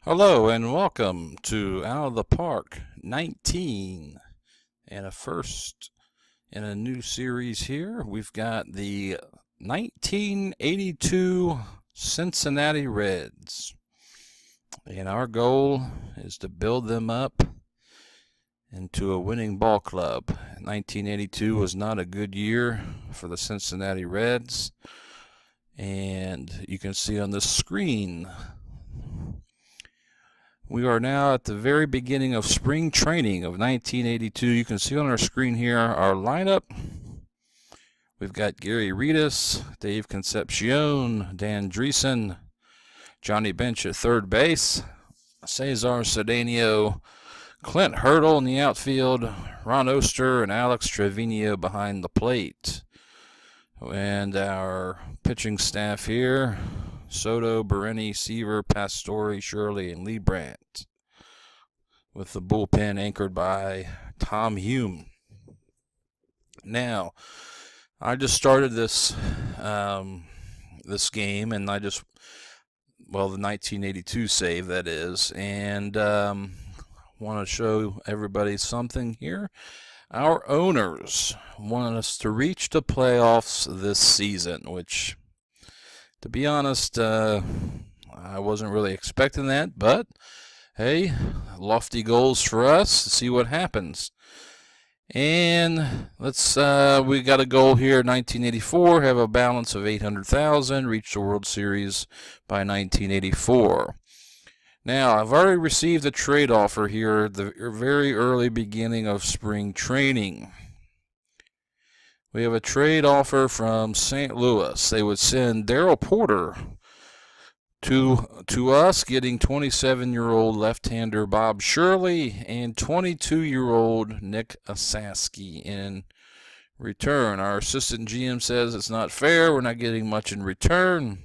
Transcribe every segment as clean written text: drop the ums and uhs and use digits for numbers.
Hello and welcome to Out of the Park 19 and a first in a new series here. We've got the 1982 Cincinnati Reds, and our goal is to build them up into a winning ball club. 1982 was not a good year for the Cincinnati Reds, and you can see on the screen we are now at the very beginning of spring training of 1982. You can see on our screen here our lineup. We've got Gary Ritas, Dave Concepcion, Dan Dreesen, Johnny Bench at third base, Cesar Cedeno, Clint Hurdle in the outfield, Ron Oster, and Alex Trevino behind the plate. And our pitching staff here: Soto, Bereni, Seaver, Pastore, Shirley, and Lee Brandt, with the bullpen anchored by Tom Hume. Now, I just started this this game, and the 1982 save, that is, and want to show everybody something here. Our owners wanted us to reach the playoffs this season, which, to be honest, I wasn't really expecting that, but hey, lofty goals for us. See what happens. And we got a goal here: 1984, have a balance of 800,000, reach the World Series by 1984. Now, I've already received a trade offer here at the very early beginning of spring training. We have a trade offer from St. Louis. They would send Darrell Porter to us, getting 27-year-old left-hander Bob Shirley and 22-year-old Nick Asaski in return. Our assistant GM says it's not fair. We're not getting much in return.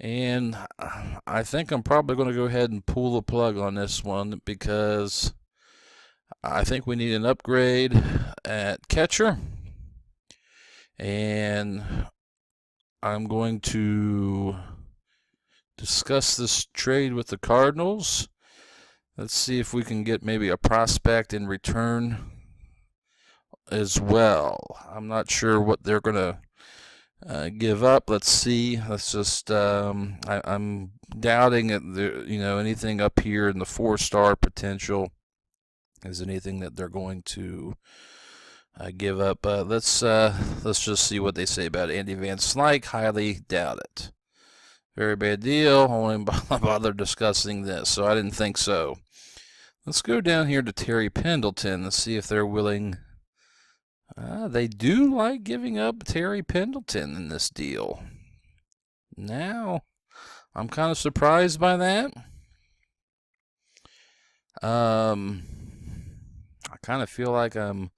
And I think I'm probably going to go ahead and pull the plug on this one, because I think we need an upgrade at catcher. And I'm going to discuss this trade with the Cardinals. Let's see if we can get maybe a prospect in return as well. I'm not sure what they're going to give up. Let's see. Let's just. I'm doubting that anything up here in the 4-star potential is anything that they're going to give up. Let's just see what they say about Andy Van Slyke. Highly doubt it. Very bad deal. I won't even bother discussing this, so I didn't think so. Let's go down here to Terry Pendleton and see if they're willing. They do like giving up Terry Pendleton in this deal. Now, I'm kind of surprised by that. I kind of feel like I'm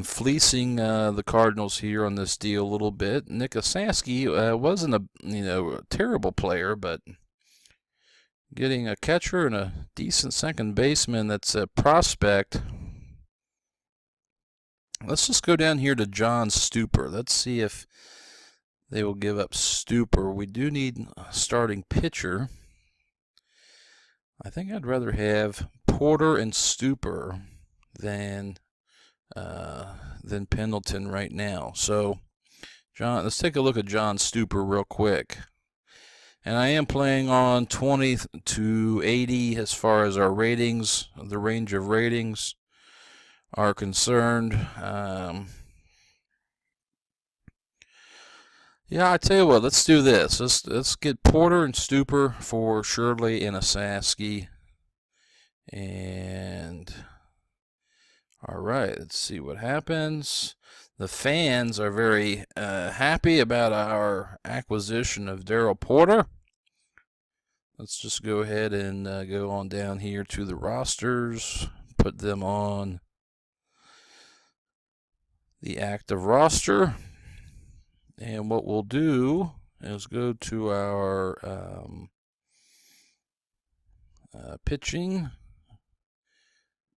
fleecing the Cardinals here on this deal a little bit. Nick Asaski wasn't a terrible player, but getting a catcher and a decent second baseman that's a prospect. Let's just go down here to John Stupor. Let's see if they will give up Stupor. We do need a starting pitcher. I think I'd rather have Porter and Stupor than Pendleton right now. So, let's take a look at John Stupor real quick. And I am playing on 20 to 80 as far as our ratings, the range of ratings are concerned. Yeah, I tell you what, let's do this. Let's get Porter and Stupor for Shirley and Asaski. And all right, let's see what happens. The fans are very happy about our acquisition of Darrell Porter. Let's just go ahead and go on down here to the rosters, put them on the active roster. And what we'll do is go to our pitching.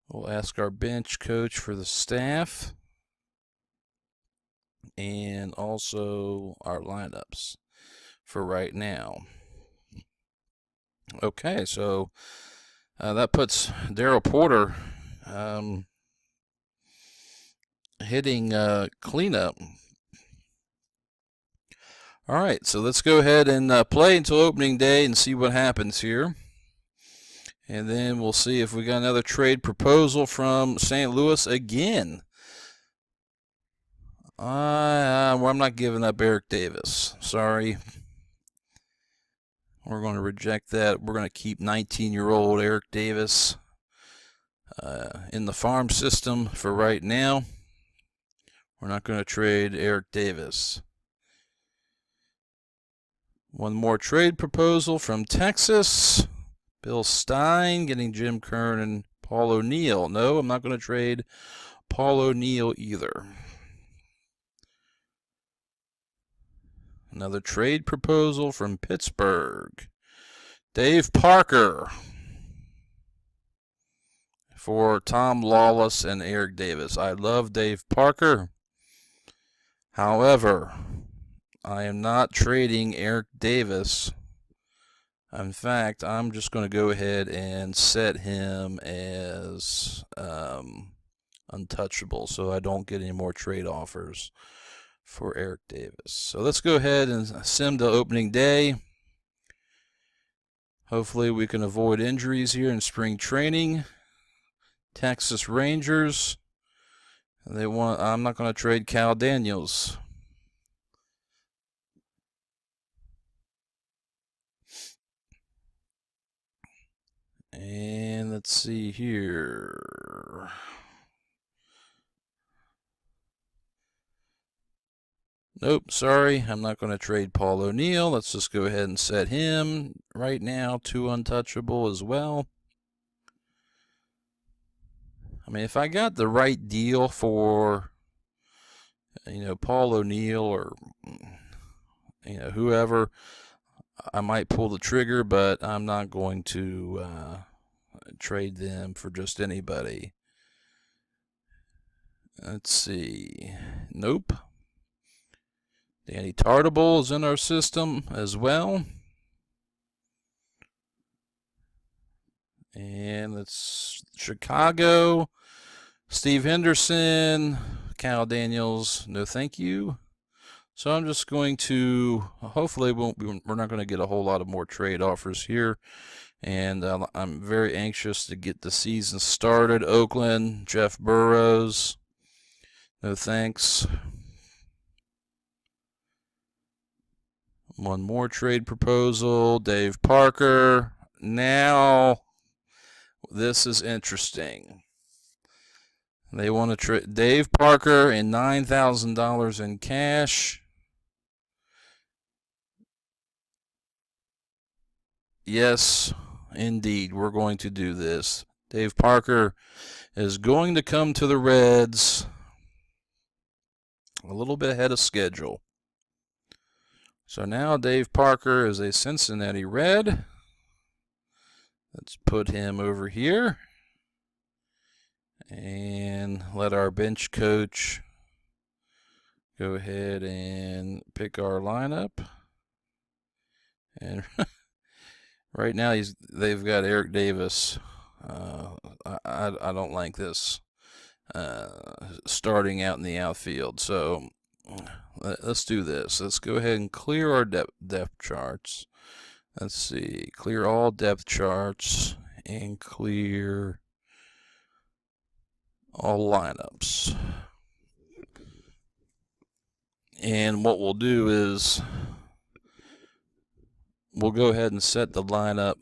We'll ask our bench coach for the staff and also our lineups for right now. Okay, so that puts Daryl Porter hitting cleanup. All right, so let's go ahead and play until opening day and see what happens here. And then we'll see if we got another trade proposal from St. Louis again. I'm not giving up Eric Davis. Sorry. We're going to reject that. We're going to keep 19-year-old Eric Davis in the farm system for right now. We're not going to trade Eric Davis. One more trade proposal from Texas. Bill Stein getting Jim Kern and Paul O'Neill. No, I'm not going to trade Paul O'Neill either. Another trade proposal from Pittsburgh. Dave Parker for Tom Lawless and Eric Davis. I love Dave Parker. However, I am not trading Eric Davis. In fact, I'm just going to go ahead and set him as untouchable so I don't get any more trade offers for Eric Davis. So let's go ahead and sim to opening day. Hopefully we can avoid injuries here in spring training. Texas Rangers. I'm not going to trade Cal Daniels. And let's see here. Nope, sorry, I'm not going to trade Paul O'Neill. Let's just go ahead and set him right now to untouchable as well. I mean, if I got the right deal for, Paul O'Neill or, whoever, I might pull the trigger, but I'm not going to trade them for just anybody. Let's see. Nope. Danny Tartable is in our system as well. And it's Chicago. Steve Henderson. Cal Daniels. No thank you. So I'm just going to, hopefully we're not going to get a whole lot of more trade offers here. And I'm very anxious to get the season started. Oakland, Jeff Burrows. No thanks. One more trade proposal. Dave Parker. Now, this is interesting. They want to trade Dave Parker and $9,000 in cash. Yes, indeed, we're going to do this. Dave Parker is going to come to the Reds a little bit ahead of schedule. So now Dave Parker is a Cincinnati Red. Let's put him over here. And let our bench coach go ahead and pick our lineup. And right now they've got Eric Davis. I don't like this starting out in the outfield. So let's do this. Let's go ahead and clear our depth charts. Let's see. Clear all depth charts and clear all lineups. And what we'll do is we'll go ahead and set the lineup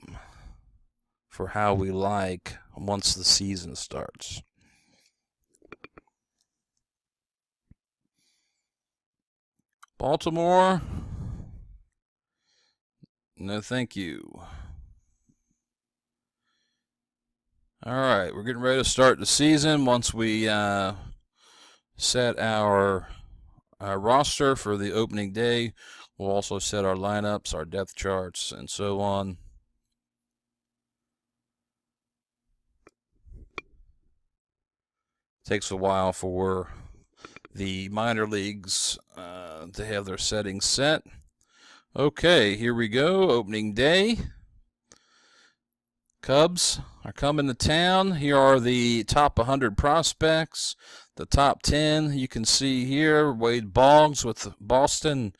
for how we like once the season starts. Baltimore. No, thank you. All right, we're getting ready to start the season. Once we set our roster for the opening day, we'll also set our lineups, our depth charts, and so on. Takes a while for the minor leagues to have their settings set. Okay, here we go. Opening day. Cubs are coming to town. Here are the top 100 prospects. The top 10 you can see here. Wade Boggs with Boston,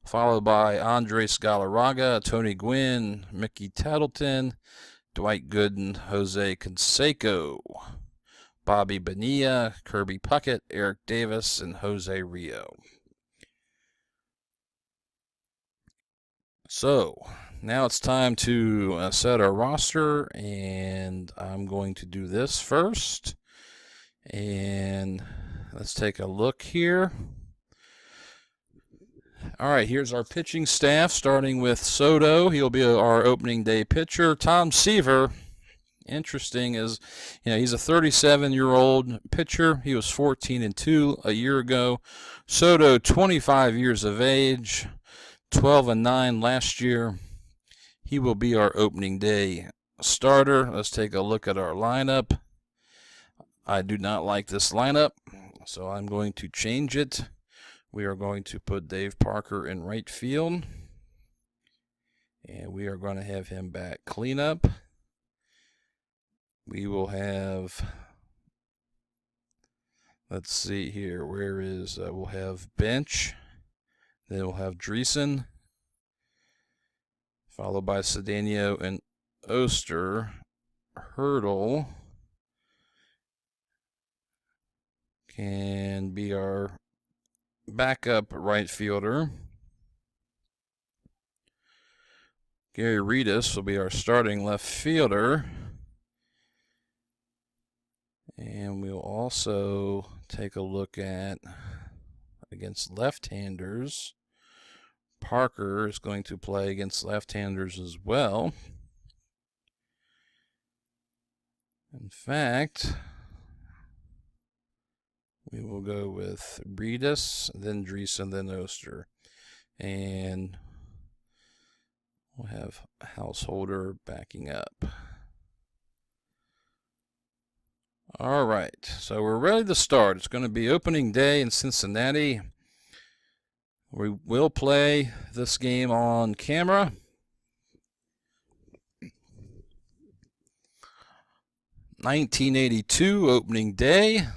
followed by Andres Galarraga, Tony Gwynn, Mickey Tettleton, Dwight Gooden, Jose Canseco, Bobby Bonilla, Kirby Puckett, Eric Davis, and Jose Rio. So now it's time to set our roster, and I'm going to do this first. And let's take a look here. All right, here's our pitching staff, starting with Soto. He'll be our opening day pitcher. Tom Seaver, interesting, is he's a 37-year-old pitcher. He was 14-2 a year ago. Soto, 25 years of age, 12-9 last year. He will be our opening day starter. Let's take a look at our lineup. I do not like this lineup, so I'm going to change it. We are going to put Dave Parker in right field, and we are going to have him bat cleanup. We will have, let's see here, where is, we'll have bench, then we'll have Dreesen, followed by Cedeno and Oster. Hurdle can be our backup right fielder. Gary Redus will be our starting left fielder. And we'll also take a look at, against left-handers, Parker is going to play against left-handers as well. In fact, we will go with Redus, then Dreesen, then Oster. And we'll have Householder backing up. All right, so we're ready to start. It's going to be opening day in Cincinnati. We will play this game on camera. (1982) opening day.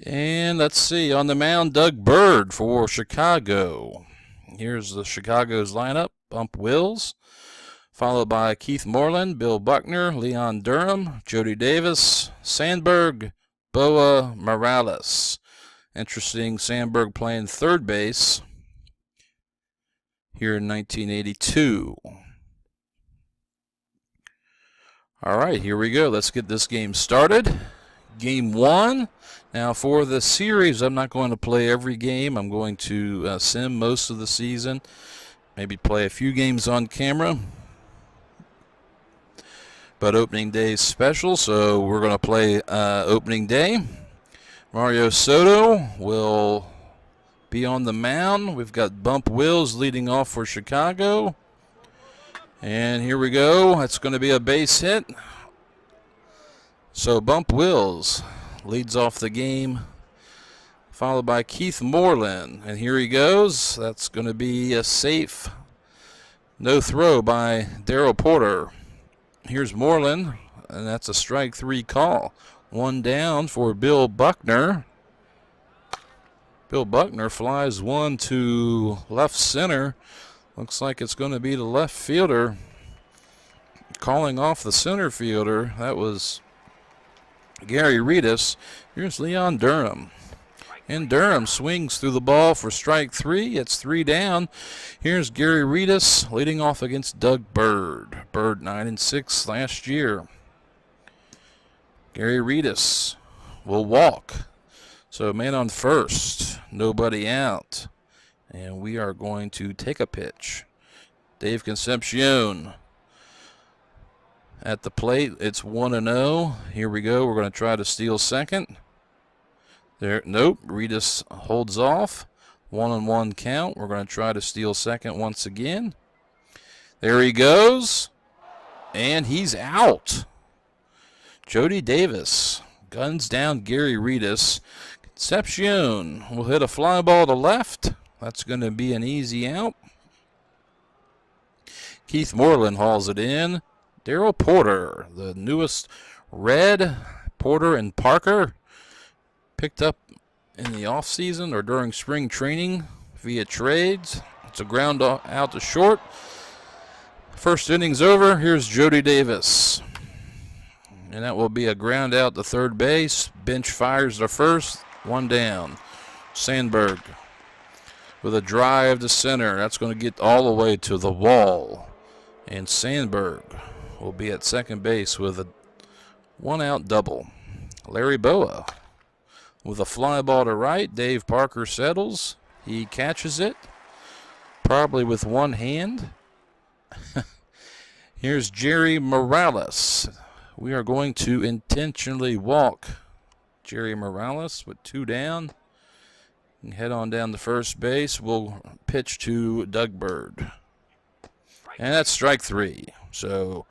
And let's see, on the mound, Doug Bird for Chicago. Here's the Chicago's lineup. Bump Wills, followed by Keith Moreland, Bill Buckner, Leon Durham, Jody Davis, Sandberg, Boa Morales. Interesting, Sandberg playing third base here in 1982. All right, here we go. Let's get this game started. Game 1. Now for the series, I'm not going to play every game. I'm going to sim most of the season. Maybe play a few games on camera. But opening day is special, so we're going to play opening day. Mario Soto will be on the mound. We've got Bump Wills leading off for Chicago. And here we go. It's going to be a base hit. So Bump Wills leads off the game, followed by Keith Moreland. And here he goes. That's going to be a safe no throw by Darrell Porter. Here's Moreland, and that's a strike 3 call. One down for Bill Buckner. Bill Buckner flies one to left center. Looks like it's going to be the left fielder calling off the center fielder. That was Gary Redus. Here's Leon Durham. And Durham swings through the ball for strike 3. It's 3 down. Here's Gary Redus leading off against Doug Bird. Bird 9-6 last year. Gary Redus will walk. So man on first. Nobody out. And we are going to take a pitch. Dave Concepcion at the plate. It's 1-0. Here we go. We're going to try to steal second. There, nope. Redus holds off. 1-1 count. We're going to try to steal second once again. There he goes. And he's out. Jody Davis guns down Gary Redus. Concepcion will hit a fly ball to left. That's going to be an easy out. Keith Moreland hauls it in. Daryl Porter, the newest red. Porter and Parker picked up in the offseason or during spring training via trades. It's a ground out to short. First inning's over. Here's Jody Davis. And that will be a ground out to third base. Bench fires the first. One down. Sandberg with a drive to center. That's going to get all the way to the wall. And Sandberg will be at second base with a one-out double. Larry Boa with a fly ball to right. Dave Parker settles. He catches it, probably with one hand. Here's Jerry Morales. We are going to intentionally walk Jerry Morales with two down. And head on down to first base. We'll pitch to Doug Bird. And that's strike three. So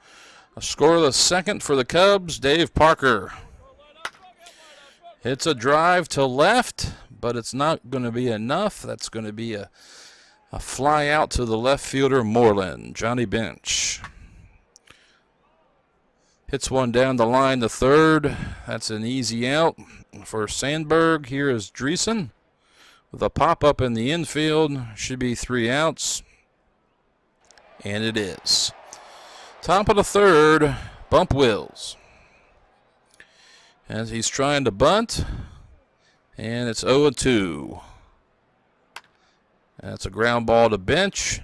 a scoreless second for the Cubs. Dave Parker hits a drive to left, but it's not going to be enough. That's going to be a fly out to the left fielder, Moreland. Johnny Bench hits one down the line to third. That's an easy out for Sandberg. Here is Dreesen with a pop-up in the infield. Should be 3 outs. And it is. Top of the third, Bump Wills. As he's trying to bunt. And it's 0-2. That's a ground ball to Bench.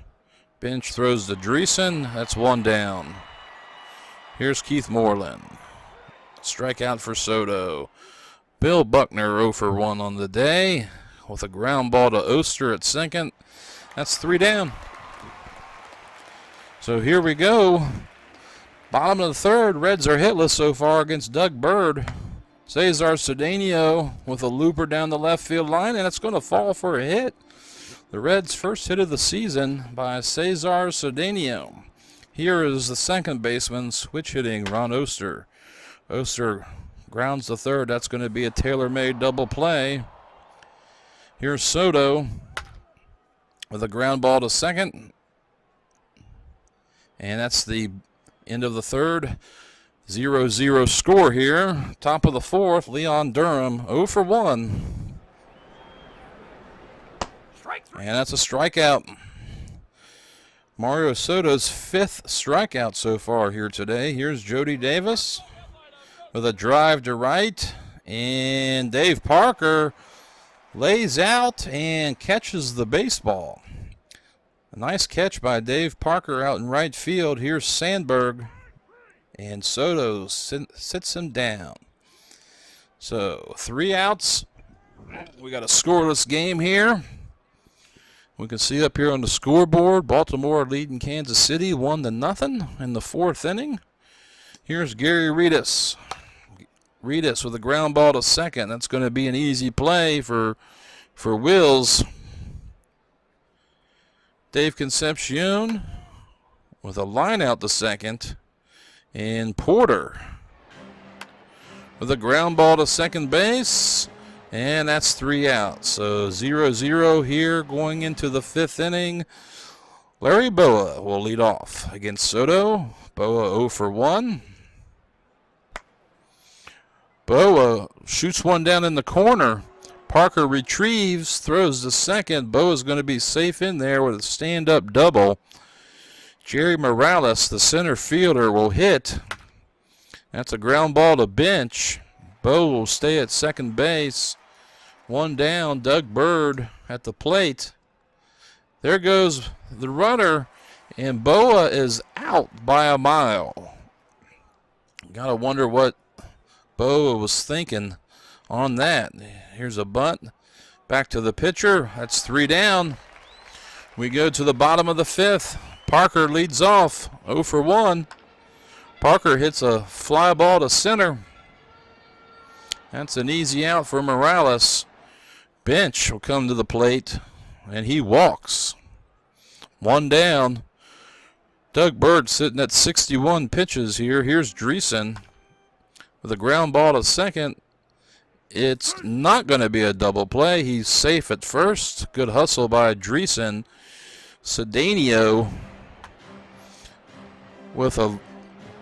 Bench throws to Dreesen. That's one down. Here's Keith Moreland. Strikeout for Soto. Bill Buckner 0 for 1 on the day with a ground ball to Oster at second. That's 3 down. So here we go. Bottom of the third. Reds are hitless so far against Doug Bird. Cesar Cedeno with a looper down the left field line, and it's going to fall for a hit. The Reds' first hit of the season by Cesar Cedeno. Here is the second baseman switch hitting Ron Oster. Oster grounds the third. That's going to be a tailor-made double play. Here's Soto with a ground ball to second. And that's the end of the third. 0-0 score here. Top of the fourth, Leon Durham 0 for 1. And that's a strikeout. Mario Soto's 5th strikeout so far here today. Here's Jody Davis with a drive to right. And Dave Parker lays out and catches the baseball. A nice catch by Dave Parker out in right field. Here's Sandberg. And Soto sits him down. So 3 outs. We got a scoreless game here. We can see up here on the scoreboard, Baltimore leading Kansas City 1-0 in the 4th inning. Here's Gary Reedus. Reedus with a ground ball to second. That's going to be an easy play for Wills. Dave Concepcion with a line out to second. And Porter with a ground ball to second base. And that's 3 outs. So 0-0 here going into the 5th inning. Larry Boa will lead off against Soto. Boa 0 for 1. Boa shoots one down in the corner. Parker retrieves, throws to second. Boa's going to be safe in there with a stand-up double. Jerry Morales, the center fielder, will hit. That's a ground ball to Bench. Boa will stay at second base. 1 down, Doug Bird at the plate. There goes the runner, and Boa is out by a mile. Gotta wonder what Boa was thinking on that. Here's a bunt. Back to the pitcher. That's 3 down. We go to the bottom of the 5th. Parker leads off 0 for 1. Parker hits a fly ball to center. That's an easy out for Morales. Bench will come to the plate, and he walks. 1 down. Doug Bird sitting at 61 pitches here. Here's Dreesen with a ground ball to second. It's not going to be a double play. He's safe at first. Good hustle by Dreesen. Cedeno with a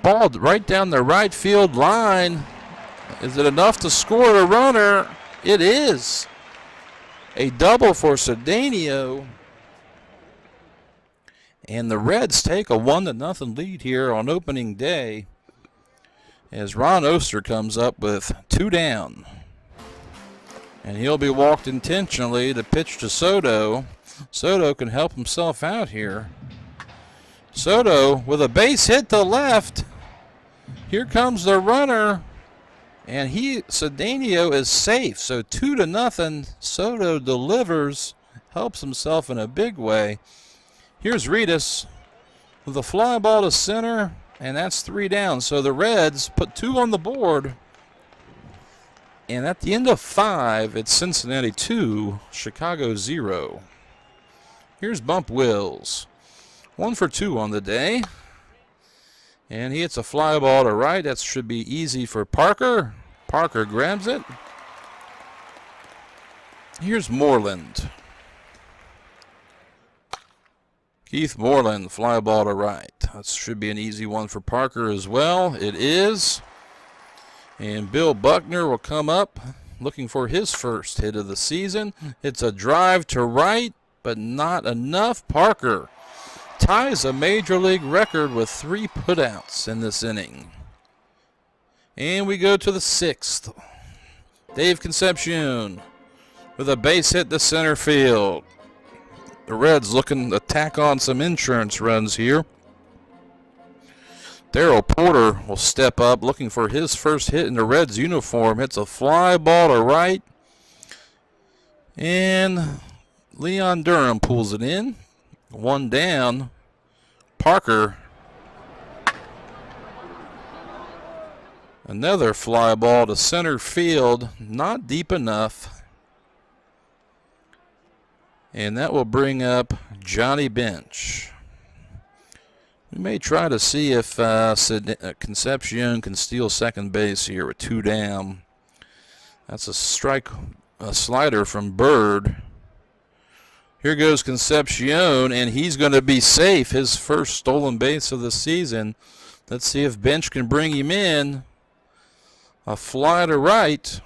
ball right down the right field line. Is it enough to score the runner? It is. A double for Cedeno. And the Reds take a 1-0 lead here on opening day as Ron Oster comes up with 2 down. And he'll be walked intentionally to pitch to Soto. Soto can help himself out here. Soto with a base hit to left. Here comes the runner. And Cedeno is safe. So 2-0. Soto delivers, helps himself in a big way. Here's Reedus with a fly ball to center, and that's 3 down. So the Reds put 2 on the board. And at the end of 5, it's Cincinnati 2, Chicago 0. Here's Bump Wills. 1 for 2 on the day. And he hits a fly ball to right. That should be easy for Parker. Parker grabs it. Here's Moreland. Keith Moreland, fly ball to right. That should be an easy one for Parker as well. It is. And Bill Buckner will come up looking for his first hit of the season. It's a drive to right, but not enough. Parker ties a major league record with 3 putouts in this inning. And we go to the 6th. Dave Concepcion with a base hit to center field. The Reds looking to tack on some insurance runs here. Darrell Porter will step up looking for his first hit in the Reds uniform. Hits a fly ball to right. And Leon Durham pulls it in. 1 down. Parker. Another fly ball to center field. Not deep enough. And that will bring up Johnny Bench. We may try to see if Concepcion can steal second base here with 2 down. That's a slider from Bird. Here goes Concepcion, and he's going to be safe. His first stolen base of the season. Let's see if Bench can bring him in. A fly to right.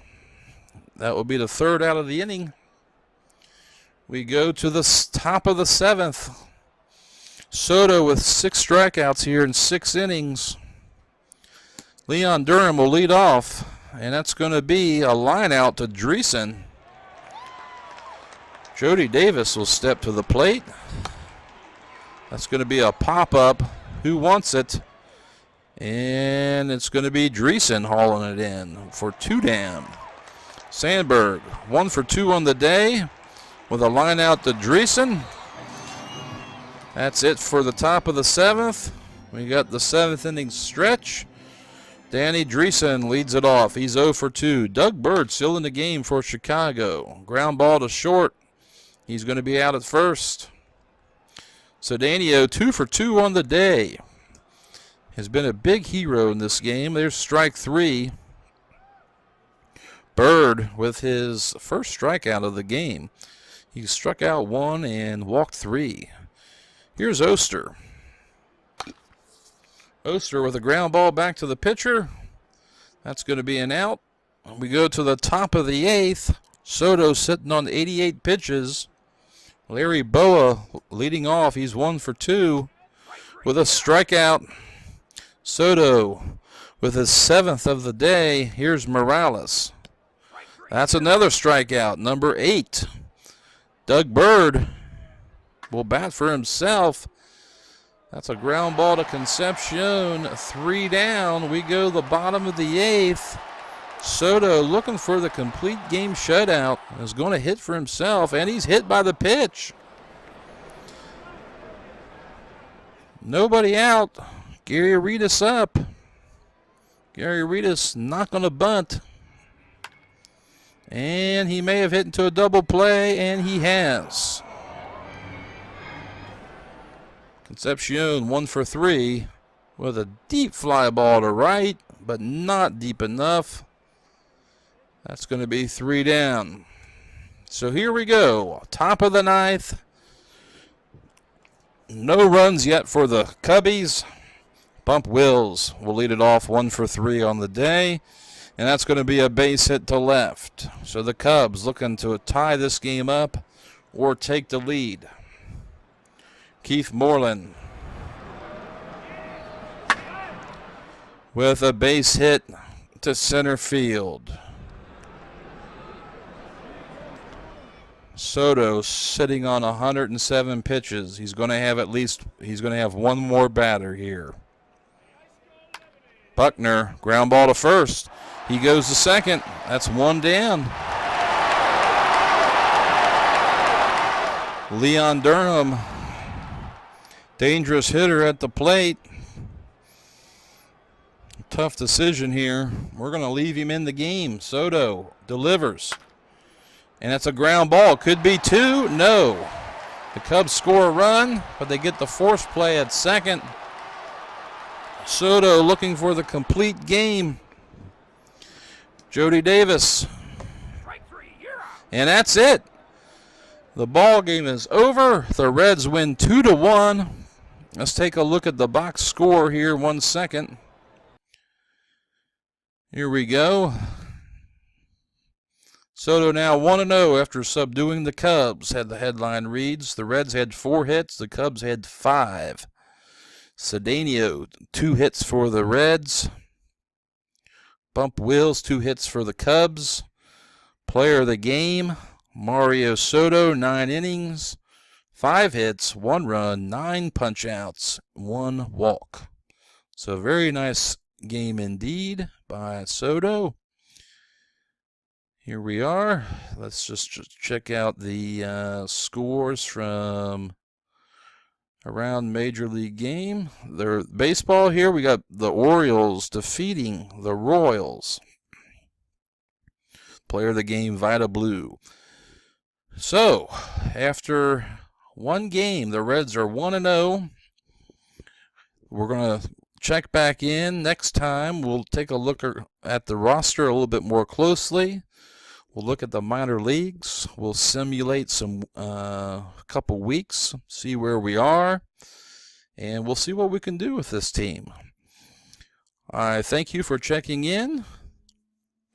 That will be the 3rd out of the inning. We go to the top of the 7th. Soto with 6 strikeouts here in 6 innings. Leon Durham will lead off, and that's going to be a line out to Dreesen. Jody Davis will step to the plate. That's going to be a pop-up. Who wants it? And it's going to be Dreesen hauling it in for 2 down. Sandberg, 1 for 2 on the day with a line out to Dreesen. That's it for the top of the 7th. We got the 7th inning stretch. Danny Dreesen leads it off. He's 0 for 2. Doug Bird still in the game for Chicago. Ground ball to short. He's going to be out at first. Cedeno 2 for 2 on the day. Has been a big hero in this game. There's strike 3. Bird with his first strikeout of the game. He struck out 1 and walked 3. Here's Oster. Oster with a ground ball back to the pitcher. That's going to be an out. We go to the top of the 8th. Soto sitting on 88 pitches. Larry Boa leading off. He's 1 for 2 with a strikeout. Soto with his 7th of the day. Here's Morales. That's another strikeout, number 8. Doug Bird will bat for himself. That's a ground ball to Concepcion. 3 down. We go the bottom of the 8th. Soto looking for the complete game shutout. Is going to hit for himself, and he's hit by the pitch. Nobody out. Gary Reedus up. Gary Reedus not going to bunt. And he may have hit into a double play, and he has. Concepcion 1 for 3 with a deep fly ball to right, but not deep enough. That's going to be 3 down. So here we go. Top of the 9th. No runs yet for the Cubbies. Bump Wills will lead it off 1 for 3 on the day. And that's going to be a base hit to left. So the Cubs looking to tie this game up or take the lead. Keith Moreland with a base hit to center field. Soto sitting on 107 pitches. He's going to have one more batter here. Buckner, ground ball to first. He goes to second. That's one down. Leon Durham, dangerous hitter at the plate. Tough decision here. We're going to leave him in the game. Soto delivers. And it's a ground ball. Could be two. No. The Cubs score a run, but they get the force play at second. Soto looking for the complete game. Jody Davis. And that's it. The ball game is over. The Reds win 2-1. Let's take a look at the box score here 1 second. Here we go. Soto now 1-0 after subduing the Cubs, had the headline reads. The Reds had 4 hits, the Cubs had 5. Cedeno, 2 hits for the Reds. Bump Wills, 2 hits for the Cubs. Player of the game, Mario Soto, 9 innings, 5 hits, 1 run, 9 punch-outs, 1 walk. So a very nice game indeed by Soto. Here we are. Let's just check out the scores from around Major League game. Their baseball here, we got the Orioles defeating the Royals. Player of the game, Vida Blue. So, after one game, the Reds are 1-0. We're going to check back in next time. We'll take a look at the roster a little bit more closely. We'll look at the minor leagues. We'll simulate some couple weeks, see where we are, and we'll see what we can do with this team. I thank you for checking in.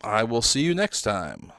I will see you next time.